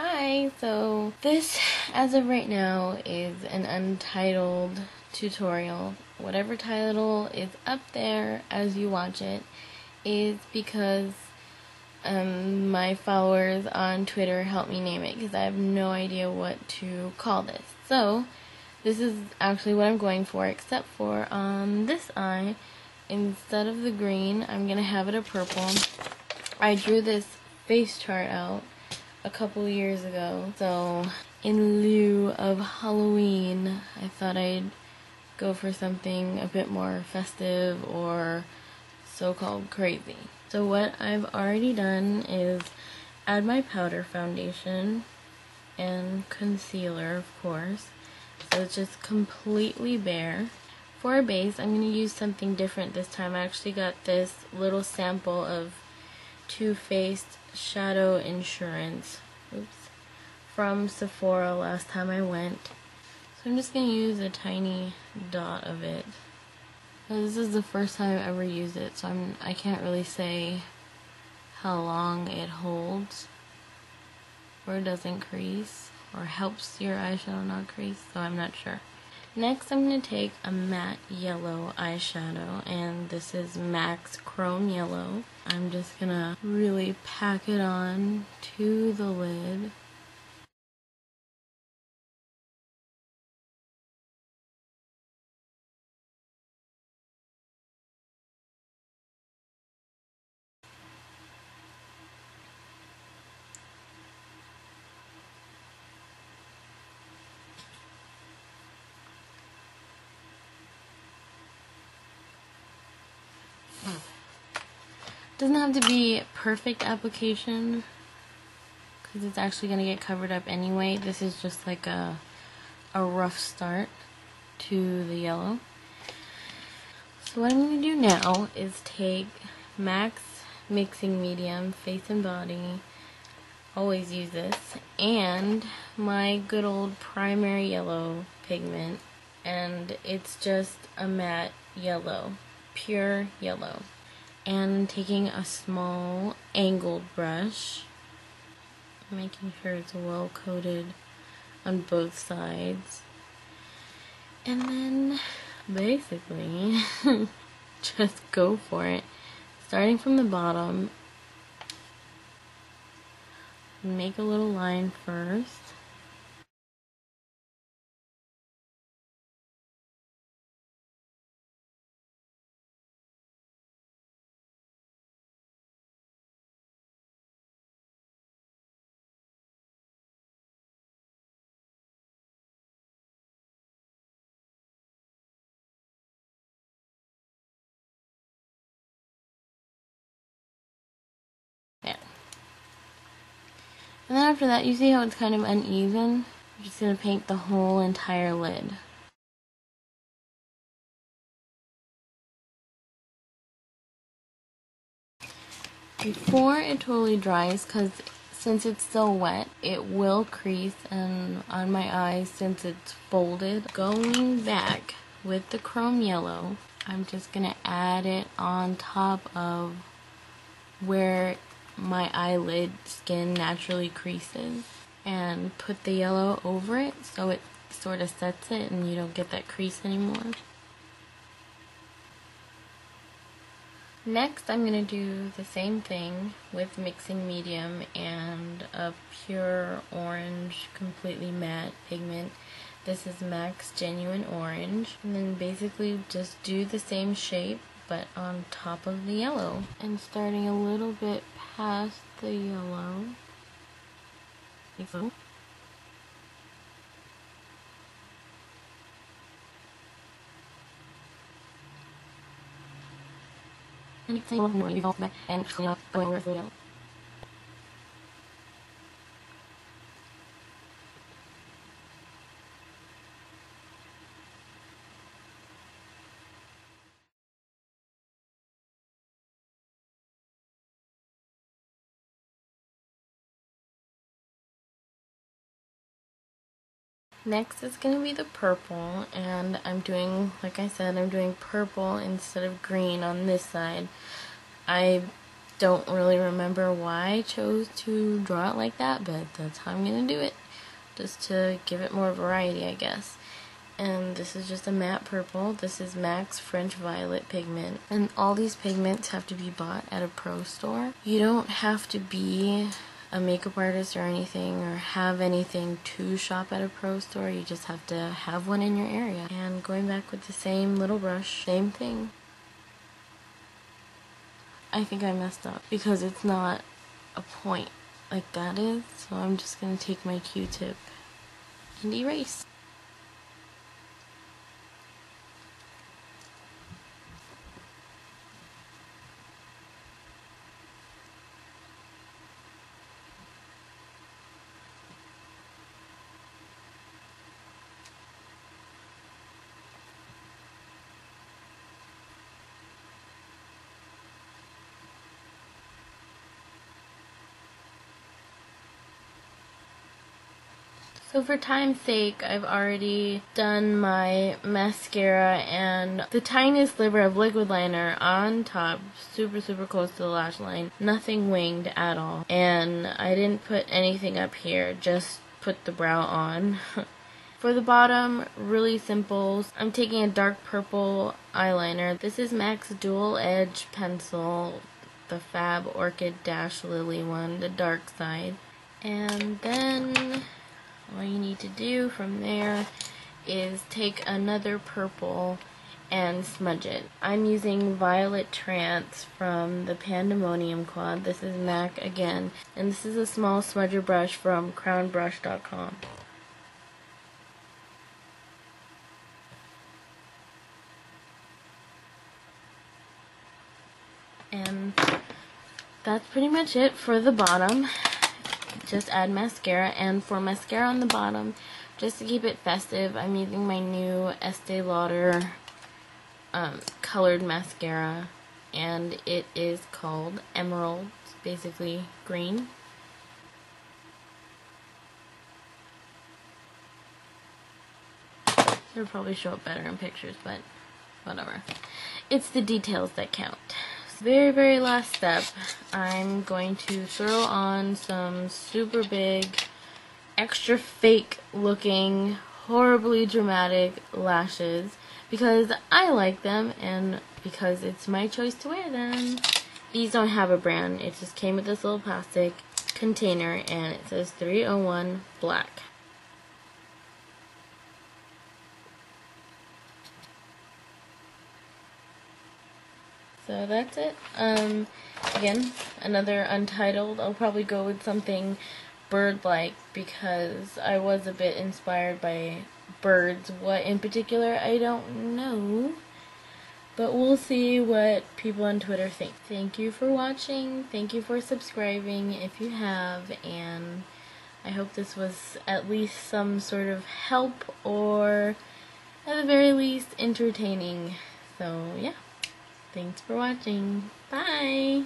Hi, so this, as of right now, is an untitled tutorial. Whatever title is up there as you watch it is because my followers on Twitter helped me name it because I have no idea what to call this. So, this is actually what I'm going for, except for on this eye, instead of the green, I'm going to have it a purple. I drew this face chart out a couple years ago, so in lieu of Halloween, I thought I'd go for something a bit more festive or so-called crazy. So what I've already done is add my powder foundation and concealer, of course, so it's just completely bare. For a base, I'm going to use something different this time. I actually got this little sample of Too Faced Shadow Insurance from Sephora last time I went. So I'm just going to use a tiny dot of it. This is the first time I've ever used it, so I can't really say how long it holds or doesn't crease or helps your eyeshadow not crease, so I'm not sure. Next, I'm going to take a matte yellow eyeshadow, and this is MAC's Chrome Yellow. I'm just going to really pack it on to the lid. Doesn't have to be perfect application because it's actually going to get covered up anyway. This is just like a rough start to the yellow. So what I'm going to do now is take MAC's Mixing Medium Face and Body, always use this, and my good old primary yellow pigment, and it's just a matte yellow, pure yellow. And taking a small angled brush, making sure it's well coated on both sides, and then basically just go for it, starting from the bottom. Make a little line first. Yeah. And then after that, you see how it's kind of uneven? I'm just going to paint the whole entire lid. Before it totally dries, because since it's still wet, it will crease, and on my eyes, since it's folded, going back with the chrome yellow, I'm just going to add it on top of where my eyelid skin naturally creases, and put the yellow over it so it sort of sets it and you don't get that crease anymore. Next, I'm going to do the same thing with Mixing Medium and a pure orange, completely matte pigment. This is MAC's Genuine Orange. And then basically just do the same shape, but on top of the yellow. And starting a little bit past the yellow, like so. And you can see more you go back and clean up going over the yellow. Next is going to be the purple, and I'm doing, like I said, I'm doing purple instead of green on this side. I don't really remember why I chose to draw it like that, but that's how I'm gonna do it. Just to give it more variety, I guess. And this is just a matte purple. This is MAC's French Violet pigment. And all these pigments have to be bought at a pro store. You don't have to be a makeup artist or anything, or have anything to shop at a pro store. You just have to have one in your area. And going back with the same little brush, same thing. I think I messed up because it's not a point like that is, so I'm just gonna take my Q-tip and erase. So for time's sake, I've already done my mascara and the tiniest sliver of liquid liner on top, super close to the lash line. Nothing winged at all. And I didn't put anything up here, just put the brow on. For the bottom, really simple. I'm taking a dark purple eyeliner. This is MAC's Dual Edge Pencil, the Fab Orchid Dash Lily one, the dark side. And then all you need to do from there is take another purple and smudge it. I'm using Violet Trance from the Pandemonium quad. This is MAC again, and this is a small smudger brush from crownbrush.com. And that's pretty much it for the bottom. Just add mascara, and for mascara on the bottom, just to keep it festive, I'm using my new Estee Lauder colored mascara, and it is called Emerald. It's basically green. It'll probably show up better in pictures, but whatever. It's the details that count. Very last step, I'm going to throw on some super big, extra fake looking, horribly dramatic lashes because I like them and because it's my choice to wear them. These don't have a brand, it just came with this little plastic container and it says 301 black. So that's it. Again, another untitled. I'll probably go with something bird-like because I was a bit inspired by birds. What in particular, I don't know. But we'll see what people on Twitter think. Thank you for watching. Thank you for subscribing if you have. And I hope this was at least some sort of help or at the very least entertaining. So yeah. Thanks for watching. Bye!